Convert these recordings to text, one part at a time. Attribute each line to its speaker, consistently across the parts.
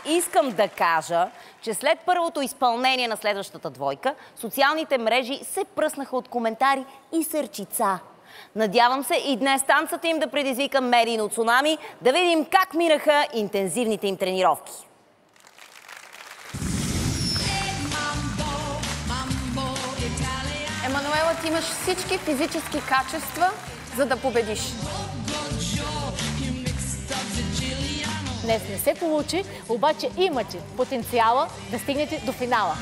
Speaker 1: Искам да кажа, че след първото изпълнение на следващата двойка, социалните мрежи се пръснаха от коментари и сърчица. Надявам се и днес танцата им да предизвика медийно цунами, да видим как минаха интензивните им тренировки.
Speaker 2: Емануела, ти имаш всички физически качества, за да победиш.
Speaker 3: Днес не се получи, обаче имате потенциала да стигнете до финала.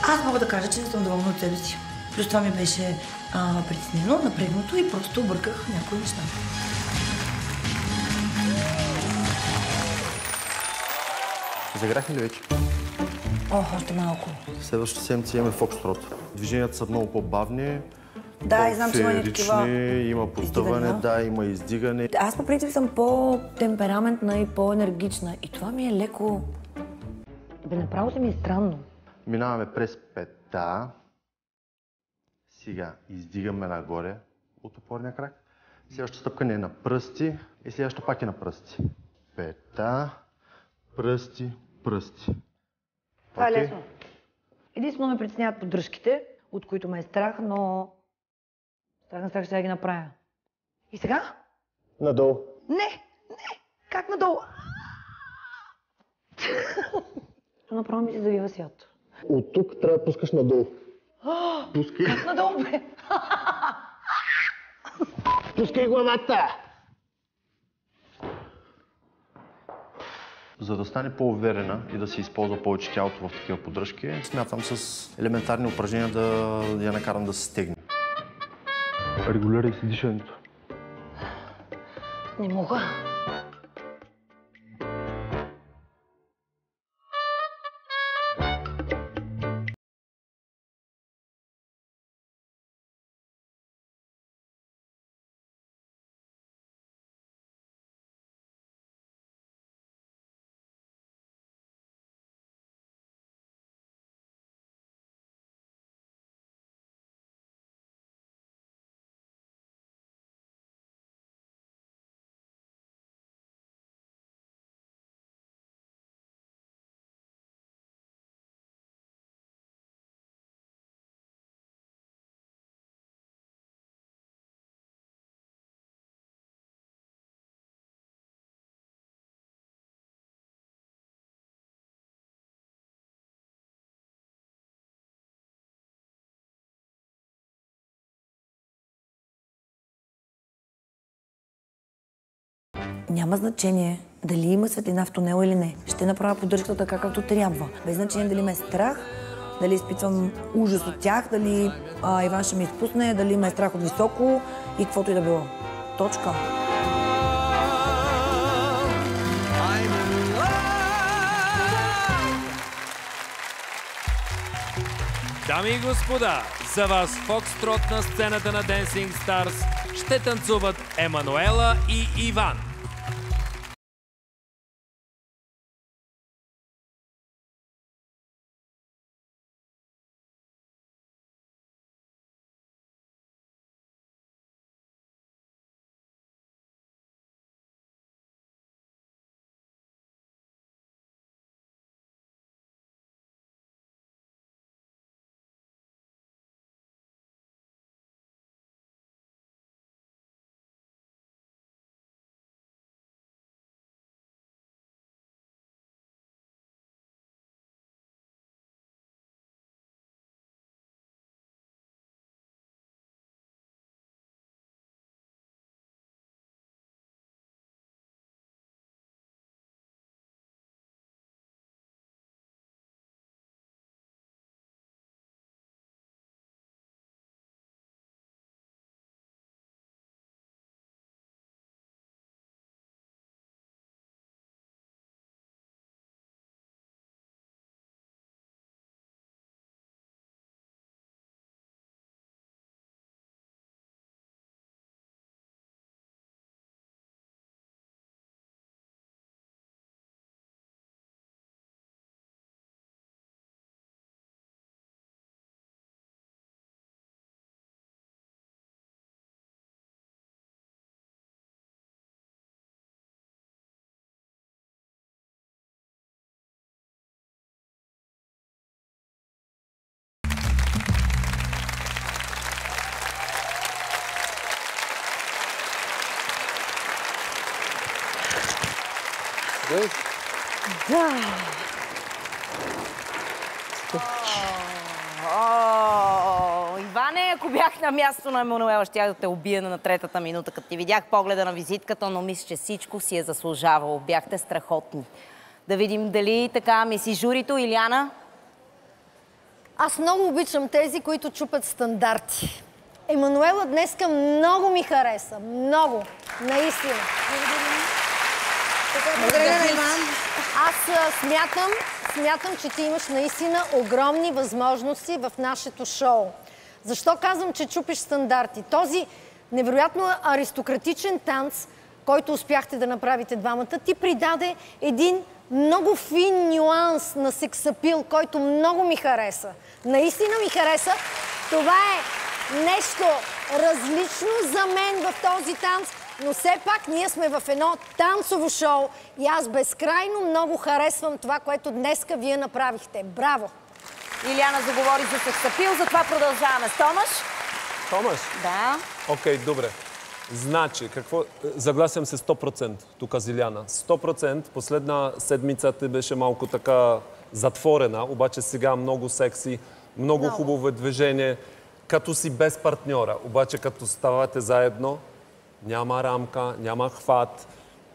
Speaker 4: Аз мога да кажа, че не съм доволна от себе си. Плюс това ми беше притеснено, напрегнато и просто обърках някои неща.
Speaker 5: Заграхме ли вече?
Speaker 4: Още малко.
Speaker 5: Следващата седмица имаме фокстрот. Движенията са много по-бавни.
Speaker 4: Да, и знам, че има и такива...
Speaker 5: Има потъване, да, има издигане.
Speaker 4: Аз по принцип съм по-темпераментна и по-енергична. И това ми е леко... направо се ми е странно.
Speaker 5: Минаваме през петта. Сега издигаме нагоре от опорния крак. Следващата стъпка не е на пръсти и следващата пак е на пръсти. Петта, пръсти, пръсти.
Speaker 4: Това е лесно. Единствено ме притесняват поддръжките, от които ме е страх, но... Страх ще да ги направя. И сега?
Speaker 5: Надолу.
Speaker 4: Не! Как надолу? Направо ми се завива свят.
Speaker 5: От тук трябва да пускаш надолу. Пускай.
Speaker 4: Как надолу, бе?
Speaker 5: Пускай главата! За да стане по-уверена и да се използва повече тялото в такива поддръжки, смятам с елементарни упражнения да я накарам да се стегне. Регулирай си дишането.
Speaker 4: Не мога. Няма значение дали има светлина в тунела или не. Ще направя поддръжката така, както трябва. Без значение дали ме е страх, дали изпитвам ужас от тях, дали Иван ще ме изпусне, дали ме е страх от високо и каквото и да било. Точка.
Speaker 6: Дами и господа, за вас фокстрот на сцената на Dancing Stars ще танцуват Емануела и Иван.
Speaker 1: Да. Иване, ако бях на място на Емануела, щях да те убия на третата минута, като ти видях погледа на визитката, но мисля, че всичко си е заслужавало. Бяхте страхотни. Да видим дали така мисли журито. Илияна?
Speaker 7: Аз много обичам тези, които чупят стандарти. Емануела днеска много ми хареса. Много. Наистина.
Speaker 4: Благодаря на Иван.
Speaker 7: Аз смятам, че ти имаш наистина огромни възможности в нашето шоу. Защо казвам, че чупиш стандарти? Този невероятно аристократичен танц, който успяхте да направите двамата, ти придаде един много фин нюанс на сексапил, който много ми хареса. Наистина ми хареса. Това е нещо различно за мен в този танц, но все пак ние сме в едно танцово шоу и аз безкрайно много харесвам това, което днеска вие направихте. Браво!
Speaker 1: Илияна заговори за сексапил, затова продължаваме с Томаш.
Speaker 8: Томаш?
Speaker 1: Да.
Speaker 8: Окей, добре. Значи, какво... Загласям се 100%, тук с Илияна. 100%. Последна седмица ти беше малко така затворена, обаче сега много секси, много хубаво движение, като си без партньора. Обаче като ставате заедно, няма рамка, няма хват.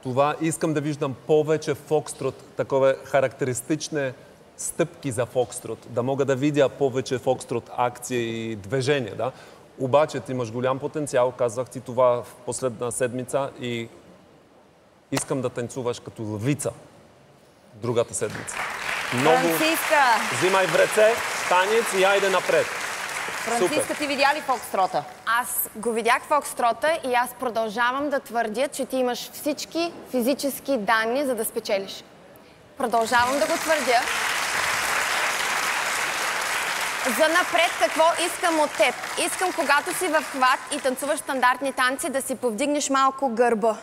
Speaker 8: Това искам да виждам повече фокстрот, такова характеристични стъпки за фокстрот, да мога да видя повече фокстрот акции и движение, да? Обаче ти имаш голям потенциал, казах ти това в последна седмица и искам да танцуваш като лъвица другата седмица. Много...
Speaker 1: Франциска!
Speaker 8: Взимай в ръце, танец и айде напред.
Speaker 1: Франциска, ти видя ли фокстрота?
Speaker 2: Аз го видях фокстрота и аз продължавам да твърдя, че ти имаш всички физически данни, за да спечелиш. Продължавам да го твърдя. За напред какво искам от теб? Искам, когато си в хват и танцуваш стандартни танци, да си повдигнеш малко гърба.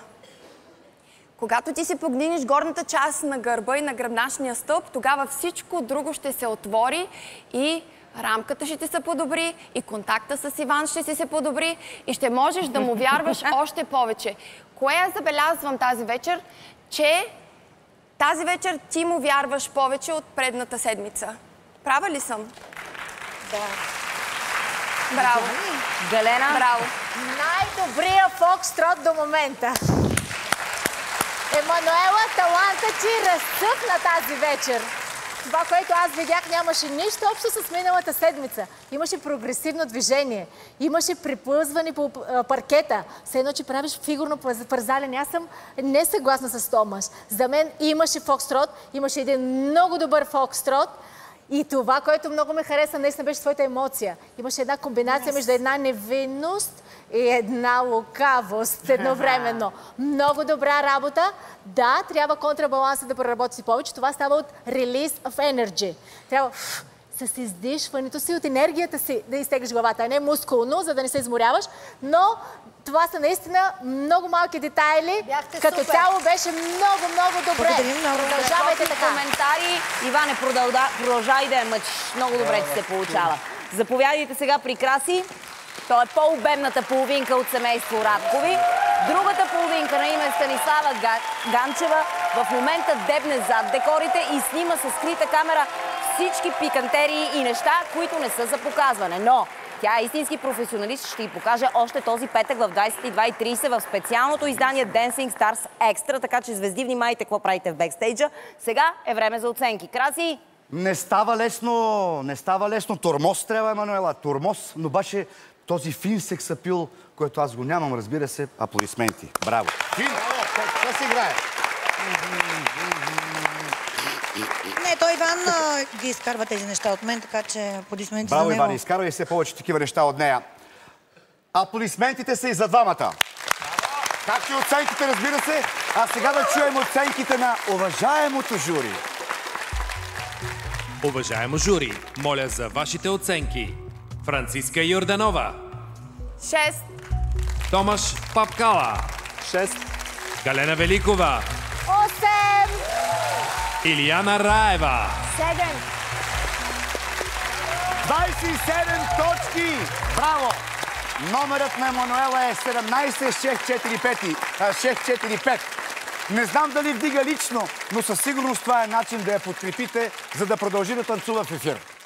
Speaker 2: Когато ти си повдигнеш горната част на гърба и на гръбначния стълб, тогава всичко друго ще се отвори и рамката ще ти се подобри, и контакта с Иван ще си се подобри и ще можеш да му вярваш още повече. Кое забелязвам тази вечер? Че тази вечер ти му вярваш повече от предната седмица. Права ли съм?
Speaker 3: Да.
Speaker 2: Браво.
Speaker 1: Галена?
Speaker 2: Браво.
Speaker 3: Най-добрия фокстрот до момента. Емануела, талантът ти разцъфна тази вечер. Това, което аз видях, нямаше нищо общо с миналата седмица. Имаше прогресивно движение, имаше припълзване по паркета. Все едно, че правиш фигурно парзалене. Аз съм не съгласна с Томаш. За мен имаше фокстрот, имаше един много добър фокстрот. И това, което много ме хареса, наистина беше своята емоция. Имаше една комбинация между една невинност и една лукавост едновременно. Много добра работа. Да, трябва контрабаланса да проработи повече. Това става от release of energy. Трябва с издишването си, от енергията си да изтеглиш главата, а не мускулно, за да не се изморяваш. Но това са наистина много малки детайли. Като цяло беше много, много добре. Продължавайте така.
Speaker 1: Коментари. Иване, продължай да я мъчиш. Много добре ти се получава. Заповядайте сега при Краси. Той е по-обемната половинка от семейство Радкови. Другата половинка на име Станислава Ганчева в момента дебне зад декорите и снима с скрита камера всички пикантерии и неща, които не са за показване. Но тя е истински професионалист, ще й покаже още този петък в 22:30 в специалното издание Dancing Stars Extra, така че звезди, внимайте какво правите в бекстейджа. Сега е време за оценки. Краси?
Speaker 9: Не става лесно. Тормоз трябва, Емануела. Тормоз, но баше този фин сексапил, който аз го нямам, разбира се, аплодисменти. Браво. Фин! Какво се играе?
Speaker 4: Не, той Иван ги изкарва тези неща от мен, така че аплодисменти за него.
Speaker 9: Браво, Иван, изкарва и все повече такива неща от нея. Аплодисментите са и за двамата. Както и оценките, разбира се. А сега да чуем оценките на уважаемото жури.
Speaker 6: Уважаемо жури, моля за вашите оценки. Франциска Йорданова.
Speaker 2: 6.
Speaker 6: Томаш Папкала.
Speaker 8: 6.
Speaker 6: Галена Великова.
Speaker 3: 8.
Speaker 6: Илияна Раева.
Speaker 3: 7.
Speaker 9: 27 точки! Браво! Номерът на Емануела е 17-6-4-5. Не знам дали вдига лично, но със сигурност това е начин да я подкрепите, за да продължи да танцува в ефир.